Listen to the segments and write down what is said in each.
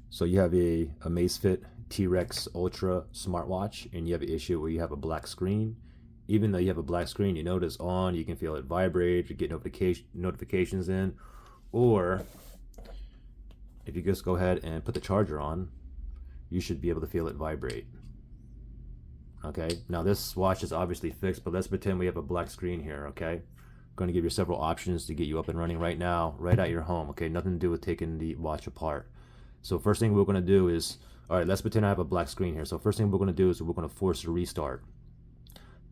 So you have a Amazfit T-Rex Ultra smartwatch, and you have an issue where you have a black screen. Even though you have a black screen, you know it's on, you can feel it vibrate, you get notifications in, or if you just go ahead and put the charger on, you should be able to feel it vibrate. Okay, now this watch is obviously fixed, but let's pretend we have a black screen here, okay? I'm going to give you several options to get you up and running right now, right at your home, okay? Nothing to do with taking the watch apart. So first thing we're going to do is, all right, let's pretend I have a black screen here. So first thing we're going to do is we're going to force a restart.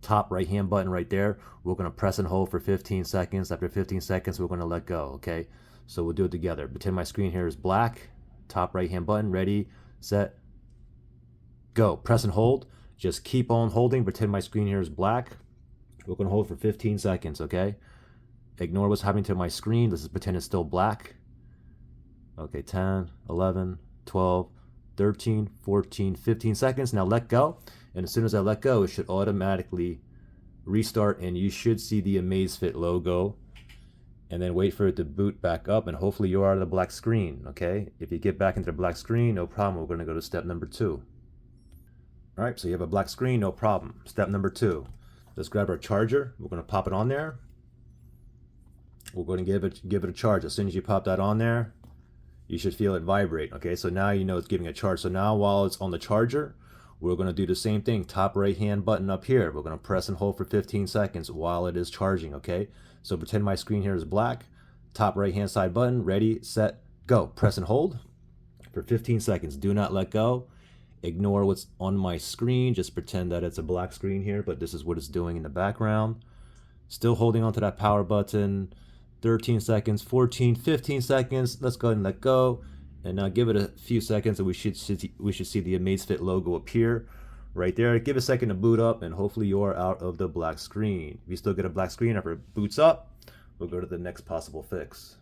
Top right hand button right there, we're going to press and hold for 15 seconds. After 15 seconds, we're going to let go, okay? So we'll do it together. Pretend my screen here is black. Top right hand button, ready, set, go. Press and hold. Just keep on holding. Pretend my screen here is black. We're going to hold for 15 seconds, okay? Ignore what's happening to my screen. Let's just pretend it's still black. Okay, 10, 11, 12, 13, 14, 15 seconds. Now let go. And as soon as I let go, it should automatically restart, and you should see the Amazfit logo. And then wait for it to boot back up, and hopefully you're out of the black screen, okay? If you get back into the black screen, no problem. We're going to go to step number 2. All right, so you have a black screen, no problem. Step number 2. Let's grab our charger. We're going to pop it on there. We're going to give it a charge. As soon as you pop that on there, you should feel it vibrate. Okay, so now you know it's giving a charge. So now while it's on the charger, we're going to do the same thing. Top right hand button up here. We're going to press and hold for 15 seconds while it is charging. Okay, so pretend my screen here is black. Top right hand side button, ready, set, go. Press and hold for 15 seconds. Do not let go. Ignore what's on my screen. Just pretend that it's a black screen here, but this is what it's doing in the background. Still holding onto that power button. 13 seconds, 14, 15 seconds. Let's go ahead and let go. And now give it a few seconds, and we should see the Amazfit logo appear right there. Give it a second to boot up, and hopefully you're out of the black screen. If you still get a black screen after it boots up, we'll go to the next possible fix.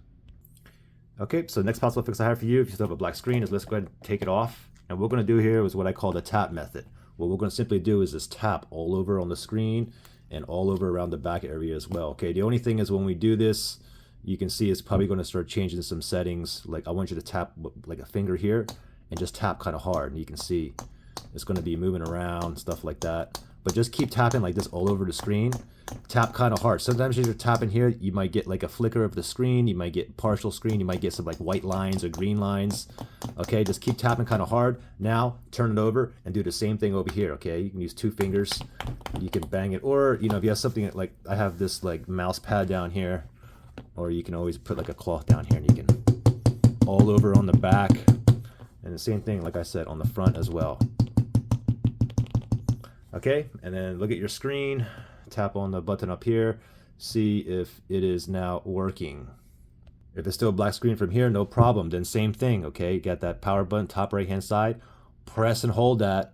Okay, so the next possible fix I have for you, if you still have a black screen, is let's go ahead and take it off. And what we're going to do here is what I call the tap method. What we're going to simply do is just tap all over on the screen and all over around the back area as well. Okay, the only thing is when we do this, you can see it's probably going to start changing some settings. Like I want you to tap like a finger here and just tap kind of hard, and you can see it's going to be moving around, stuff like that. But just keep tapping like this all over the screen. Tap kind of hard. Sometimes as you're tapping here, you might get like a flicker of the screen, you might get partial screen, you might get some like white lines or green lines. Okay, just keep tapping kind of hard. Now turn it over and do the same thing over here. Okay, you can use 2 fingers, you can bang it, or you know, if you have something like I have this like mouse pad down here, or you can always put like a cloth down here, and you can all over on the back, and the same thing like I said on the front as well. Okay, and then look at your screen, tap on the button up here, see if it is now working. If it's still a black screen from here, no problem. Then same thing, okay? You got that power button, top right hand side, press and hold that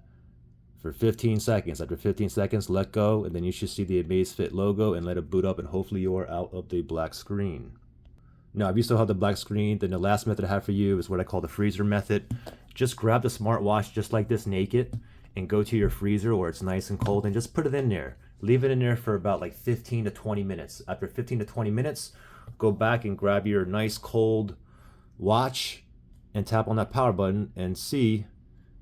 for 15 seconds. After 15 seconds, let go, and then you should see the Amazfit logo and let it boot up, and hopefully you're out of the black screen. Now, if you still have the black screen, then the last method I have for you is what I call the freezer method. Just grab the smartwatch just like this naked and go to your freezer where it's nice and cold and just put it in there. Leave it in there for about like 15 to 20 minutes. After 15 to 20 minutes, go back and grab your nice cold watch and tap on that power button and see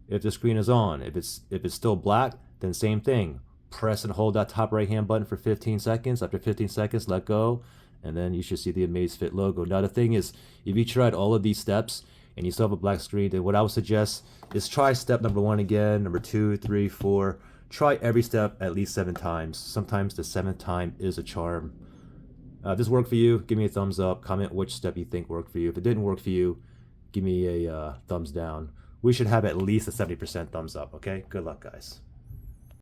if the screen is on. If it's still black, then same thing. Press and hold that top right hand button for 15 seconds. After 15 seconds, let go, and then you should see the Amazfit logo. Now the thing is, if you tried all of these steps and you still have a black screen, then what I would suggest is try step number 1 again, number 2, 3, 4. Try every step at least 7 times. Sometimes the 7th time is a charm. If this worked for you, give me a thumbs up. Comment which step you think worked for you. If it didn't work for you, give me a thumbs down. We should have at least a 70% thumbs up, okay? Good luck, guys.